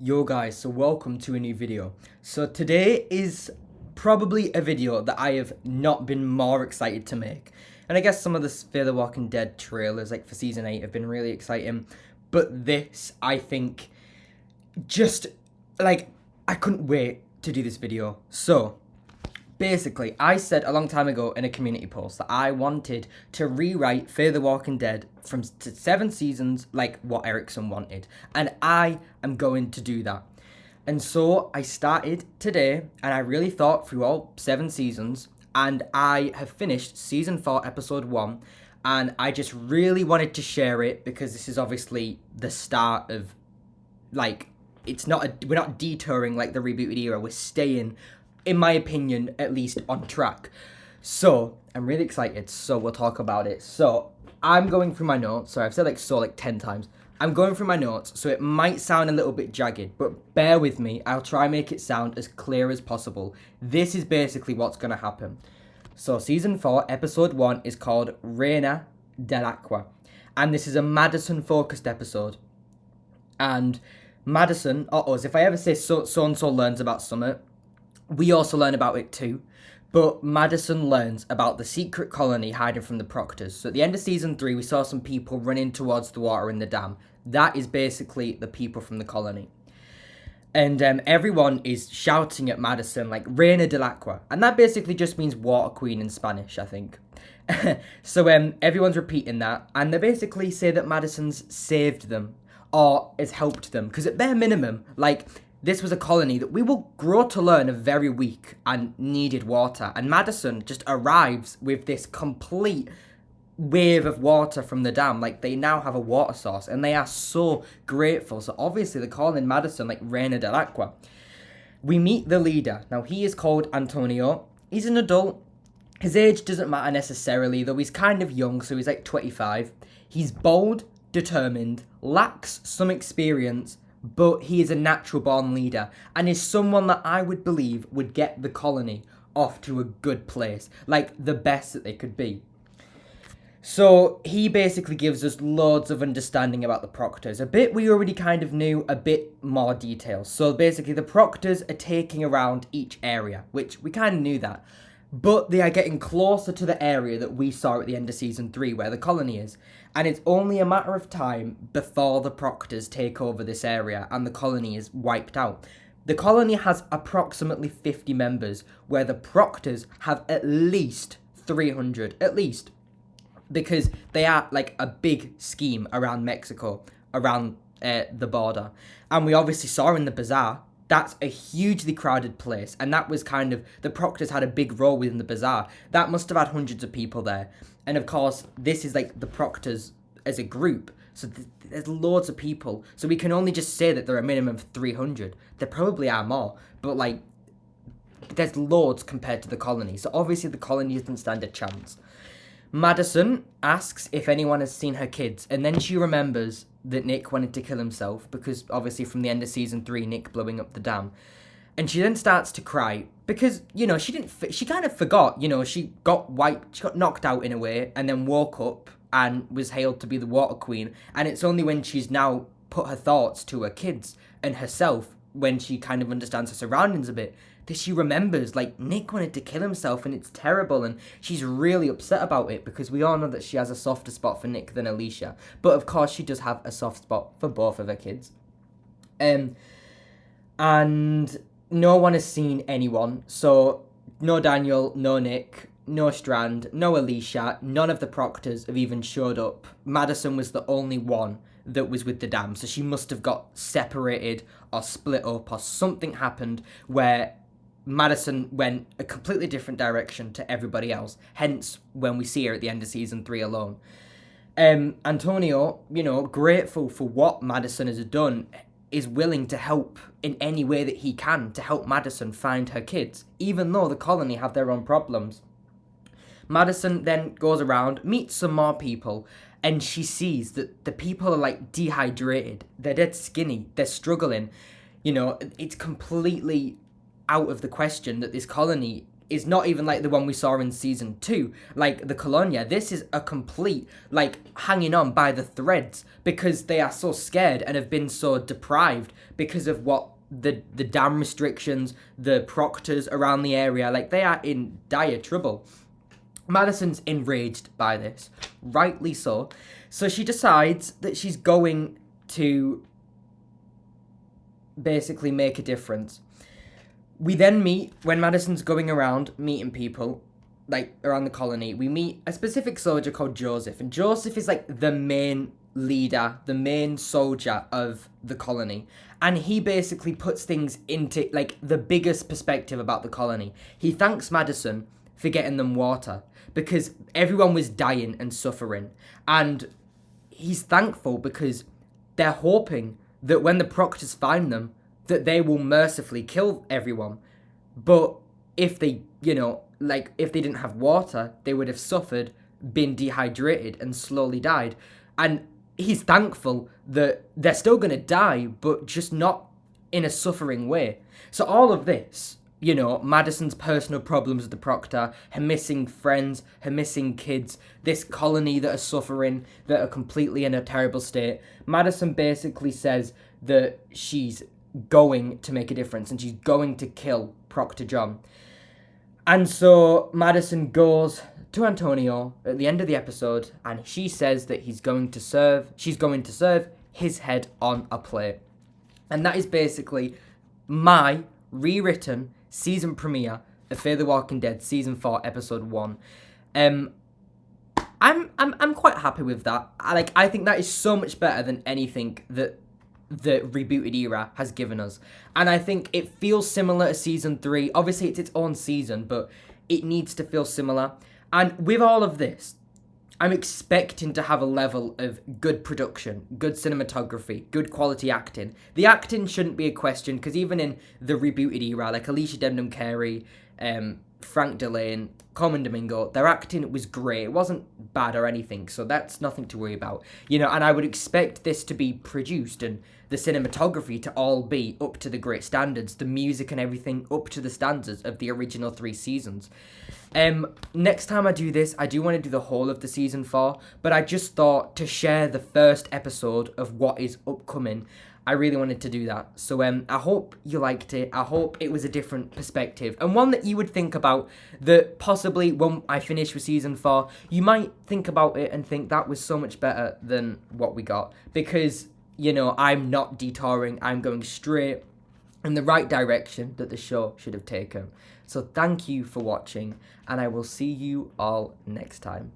Yo guys, so welcome to a new video. So today is probably a video that I have not been more excited to make. And I guess some of the Fear the Walking Dead trailers, like for season 8, have been really exciting. But this, I think, just, I couldn't wait to do this video. So, basically, I said a long time ago in a community post that I wanted to rewrite Fear the Walking Dead from 7 seasons like what Erickson wanted. And I am going to do that. And so I started today and I really thought through all 7 seasons and I have finished season 4 episode 1 and I just really wanted to share it because this is obviously the start of we're not detouring like the rebooted era, we're staying, in my opinion, at least on track. So, I'm really excited, so we'll talk about it. So, I'm going through my notes. Sorry, I've said like 10 times. I'm going through my notes, so it might sound a little bit jagged, but bear with me. I'll try and make it sound as clear as possible. This is basically what's going to happen. So, Season 4, Episode 1 is called Reina del Agua. And this is a Madison-focused episode. And Madison, or us, if I ever say so-and-so learns about Summit, we also learn about it too, but Madison learns about the secret colony hiding from the Proctors. So at the end of season 3, we saw some people running towards the water in the dam. That is basically the people from the colony. And everyone is shouting at Madison like Reina del Agua. And that basically just means water queen in Spanish, I think. So everyone's repeating that. And they basically say that Madison's saved them or has helped them. Because at bare minimum, this was a colony that we will grow to learn are very weak and needed water. And Madison just arrives with this complete wave of water from the dam. Like, they now have a water source and they are so grateful. So obviously they're calling Madison like Reina del Agua. We meet the leader. Now, he is called Antonio. He's an adult. His age doesn't matter necessarily, though he's kind of young, so he's like 25. He's bold, determined, lacks some experience, but he is a natural born leader and is someone that I would believe would get the colony off to a good place, like the best that they could be. So he basically gives us loads of understanding about the Proctors. A bit we already kind of knew, a bit more details. So basically the Proctors are taking around each area, which we kind of knew that. But they are getting closer to the area that we saw at the end of season 3 where the colony is. And it's only a matter of time before the Proctors take over this area and the colony is wiped out. The colony has approximately 50 members, where the Proctors have at least 300, at least. Because they are like a big scheme around Mexico, around the border. And we obviously saw in the bazaar, that's a hugely crowded place. And that was kind of, the Proctors had a big role within the bazaar. That must have had hundreds of people there. And of course, this is like the Proctors as a group. So there's loads of people. So we can only just say that there are a minimum of 300. There probably are more. But there's loads compared to the colony. So obviously the colony doesn't stand a chance. Madison asks if anyone has seen her kids. And then she remembers that Nick wanted to kill himself. Because obviously from the end of season 3, Nick blowing up the dam. And she then starts to cry because, she kind of forgot, she got knocked out in a way and then woke up and was hailed to be the water queen. And it's only when she's now put her thoughts to her kids and herself, when she kind of understands her surroundings a bit, that she remembers, Nick wanted to kill himself and it's terrible. And she's really upset about it because we all know that she has a softer spot for Nick than Alicia. But of course she does have a soft spot for both of her kids. And no one has seen anyone, so no Daniel, no Nick, no Strand, no Alicia, none of the Proctors have even showed up. Madison was the only one that was with the dam, so she must have got separated or split up or something happened where Madison went a completely different direction to everybody else, hence when we see her at the end of season 3 alone. Antonio, grateful for what Madison has done, is willing to help in any way that he can to help Madison find her kids, even though the colony have their own problems. Madison then goes around, meets some more people, and she sees that the people are dehydrated, they're dead skinny, they're struggling. It's completely out of the question that this colony is not even like the one we saw in season 2, like the Colonia. This is a complete, like, hanging on by the threads because they are so scared and have been so deprived because of what the dam restrictions, the proctors around the area, like, they are in dire trouble. Madison's enraged by this, rightly so. So she decides that she's going to basically make a difference. We then meet, when Madison's going around meeting people, like, around the colony, we meet a specific soldier called Joseph. And Joseph is, like, the main leader, the main soldier of the colony. And he basically puts things into, like, the biggest perspective about the colony. He thanks Madison for getting them water because everyone was dying and suffering. And he's thankful because they're hoping that when the proctors find them, that they will mercifully kill everyone. But if they, if they didn't have water, they would have suffered, been dehydrated, and slowly died. And he's thankful that they're still going to die, but just not in a suffering way. So all of this, Madison's personal problems with the proctor, her missing friends, her missing kids, this colony that are suffering, that are completely in a terrible state. Madison basically says that she's going to make a difference and she's going to kill Proctor John. And so Madison goes to Antonio at the end of the episode and she says that she's going to serve his head on a plate. And that is basically my rewritten season premiere of Fear the Walking Dead season 4 episode 1. I'm quite happy with that. I think that is so much better than anything that the rebooted era has given us. And I think it feels similar to season 3. Obviously it's its own season, but it needs to feel similar. And with all of this, I'm expecting to have a level of good production, good cinematography, good quality acting. The acting shouldn't be a question, because even in the rebooted era, like Alicia Debnam Carey, Frank Delane, Coleman Domingo, their acting was great. It wasn't bad or anything, so that's nothing to worry about. And I would expect this to be produced and the cinematography to all be up to the great standards, the music and everything up to the standards of the original 3 seasons. Next time I do this, I do want to do the whole of the season 4, but I just thought to share the first episode of what is upcoming, I really wanted to do that. So I hope you liked it. I hope it was a different perspective and one that you would think about, that possibly when I finish with season 4, you might think about it and think that was so much better than what we got. Because, I'm not detouring. I'm going straight in the right direction that the show should have taken. So thank you for watching, and I will see you all next time.